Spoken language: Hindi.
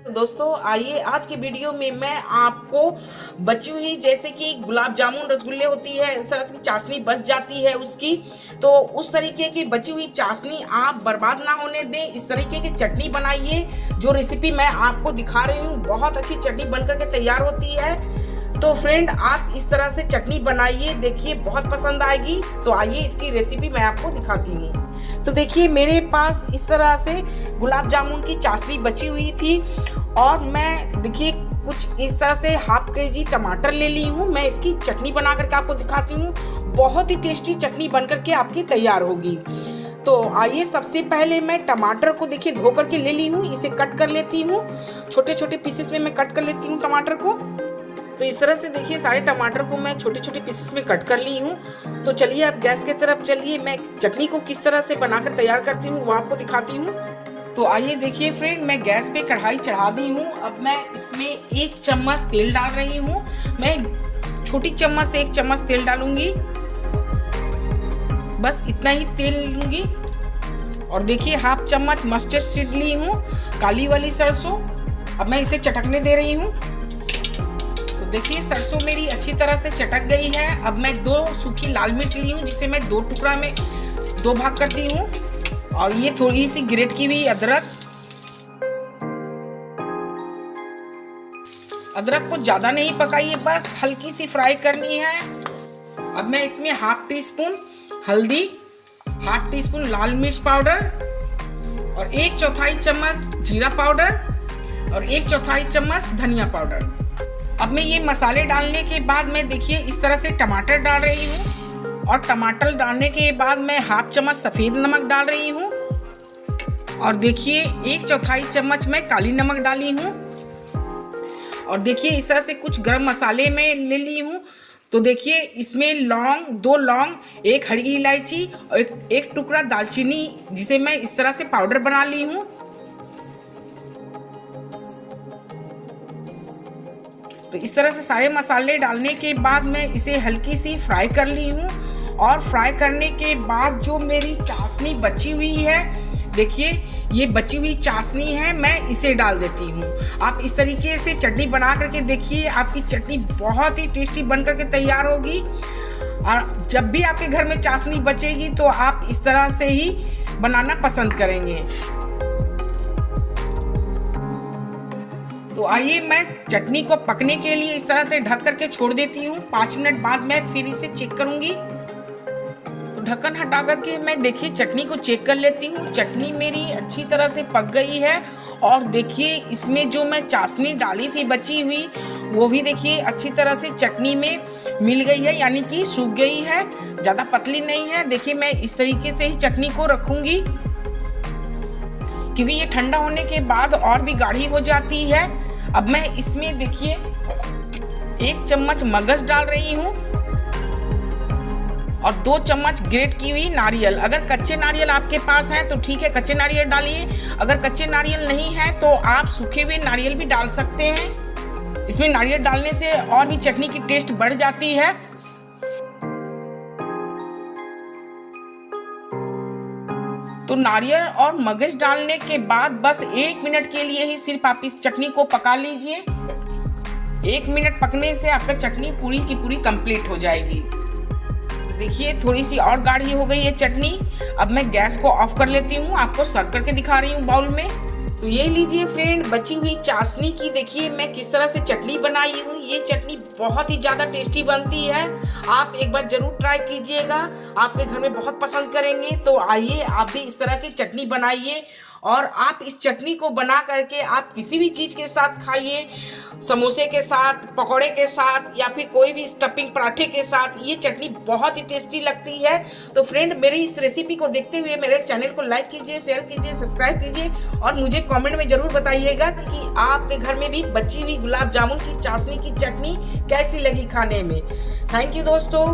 तो दोस्तों आइए आज की वीडियो में मैं आपको बची हुई जैसे कि गुलाब जामुन रसगुल्ले होती है, इस तरह की चाशनी बच जाती है उसकी, तो उस तरीके की बची हुई चाशनी आप बर्बाद ना होने दें। इस तरीके की चटनी बनाइए। जो रेसिपी मैं आपको दिखा रही हूँ बहुत अच्छी चटनी बनकर के तैयार होती है। तो फ्रेंड आप इस तरह से चटनी बनाइए, देखिए बहुत पसंद आएगी। तो आइए इसकी रेसिपी मैं आपको दिखाती हूँ। तो देखिए मेरे पास इस तरह से गुलाब जामुन की चाशनी बची हुई थी और मैं देखिए कुछ इस तरह से हाफ केजी टमाटर ले ली हूँ। मैं इसकी चटनी बना करके आपको दिखाती हूँ। बहुत ही टेस्टी चटनी बन करके आपकी तैयार होगी। तो आइए सबसे पहले मैं टमाटर को देखिए धो करके ले ली हूँ, इसे कट कर लेती हूँ। छोटे छोटे पीसेस में मैं कट कर लेती हूँ टमाटर को। तो इस तरह से देखिए सारे टमाटर को मैं छोटे छोटे पीसेस में कट कर ली हूँ। तो चलिए अब गैस की तरफ चलिए, मैं चटनी को किस तरह से बनाकर तैयार करती हूँ वो आपको दिखाती हूँ। तो आइए देखिए फ्रेंड, मैं गैस पे कढ़ाई चढ़ा दी हूँ। अब मैं इसमें 1 चम्मच तेल डाल रही हूँ। मैं छोटी चम्मच से 1 चम्मच तेल डालूंगी, बस इतना ही तेल लूंगी। और देखिए हाफ चम्मच मस्टर्ड सीड ली हूँ, काली वाली सरसों। अब मैं इसे चटकने दे रही हूँ। तो देखिए सरसों मेरी अच्छी तरह से चटक गई है। अब मैं 2 सूखी लाल मिर्च ली हूँ, जिसे मैं 2 टुकड़ा में 2 भाग करती हूँ। और ये थोड़ी सी ग्रेट की हुई अदरक को ज़्यादा नहीं पकाइए, बस हल्की सी फ्राई करनी है। अब मैं इसमें हाफ टी स्पून हल्दी, हाफ टी स्पून लाल मिर्च पाउडर और 1/4 चम्मच जीरा पाउडर और 1/4 चम्मच धनिया पाउडर। अब मैं ये मसाले डालने के बाद मैं देखिए इस तरह से टमाटर डाल रही हूँ। और टमाटर डालने के बाद मैं हाफ चम्मच सफ़ेद नमक डाल रही हूँ। और देखिए 1/4 चम्मच मैं काली नमक डाली हूँ। और देखिए इस तरह से कुछ गरम मसाले में ले ली हूँ। तो देखिए इसमें लौंग, 2 लौंग, 1 हरी इलायची और एक टुकड़ा दालचीनी, जिसे मैं इस तरह से पाउडर बना ली हूँ। तो इस तरह से सारे मसाले डालने के बाद मैं इसे हल्की सी फ्राई कर ली हूँ। और फ्राई करने के बाद जो मेरी चाशनी बची हुई है, देखिए ये बची हुई चाशनी है, मैं इसे डाल देती हूँ। आप इस तरीके से चटनी बना करके देखिए, आपकी चटनी बहुत ही टेस्टी बन करके तैयार होगी। और जब भी आपके घर में चाशनी बचेगी तो आप इस तरह से ही बनाना पसंद करेंगे। तो आइए मैं चटनी को पकने के लिए इस तरह से ढक करके छोड़ देती हूँ। 5 मिनट बाद मैं फिर इसे चेक करूँगी। तो ढक्कन हटा करके मैं देखिए चटनी को चेक कर लेती हूँ। चटनी मेरी अच्छी तरह से पक गई है। और देखिए इसमें जो मैं चाशनी डाली थी बची हुई, वो भी देखिए अच्छी तरह से चटनी में मिल गई है, यानी कि सूख गई है, ज़्यादा पतली नहीं है। देखिए मैं इस तरीके से ही चटनी को रखूँगी, क्योंकि ये ठंडा होने के बाद और भी गाढ़ी हो जाती है। अब मैं इसमें देखिए 1 चम्मच मगज डाल रही हूँ और 2 चम्मच ग्रेट की हुई नारियल। अगर कच्चे नारियल आपके पास हैं तो ठीक है, कच्चे नारियल डालिए। अगर कच्चे नारियल नहीं है तो आप सूखे हुए नारियल भी डाल सकते हैं। इसमें नारियल डालने से और भी चटनी की टेस्ट बढ़ जाती है। तो नारियल और मगज डालने के बाद बस 1 मिनट के लिए ही सिर्फ आप इस चटनी को पका लीजिए। 1 मिनट पकने से आपका चटनी पूरी की पूरी कंप्लीट हो जाएगी। देखिए थोड़ी सी और गाढ़ी हो गई है चटनी। अब मैं गैस को ऑफ कर लेती हूँ, आपको सर्व करके दिखा रही हूँ बाउल में। तो ये लीजिए फ्रेंड, बची हुई चाशनी की देखिए मैं किस तरह से चटनी बनाई हूँ। ये चटनी बहुत ही ज़्यादा टेस्टी बनती है। आप एक बार ज़रूर ट्राई कीजिएगा, आपके घर में बहुत पसंद करेंगे। तो आइए आप भी इस तरह की चटनी बनाइए और आप इस चटनी को बना करके आप किसी भी चीज़ के साथ खाइए, समोसे के साथ, पकौड़े के साथ, या फिर कोई भी स्टफिंग पराठे के साथ। ये चटनी बहुत ही टेस्टी लगती है। तो फ्रेंड मेरी इस रेसिपी को देखते हुए मेरे चैनल को लाइक कीजिए, शेयर कीजिए, सब्सक्राइब कीजिए और मुझे कमेंट में ज़रूर बताइएगा कि आपके घर में भी बची हुई गुलाब जामुन की चाशनी की चटनी कैसी लगी खाने में। थैंक यू दोस्तों।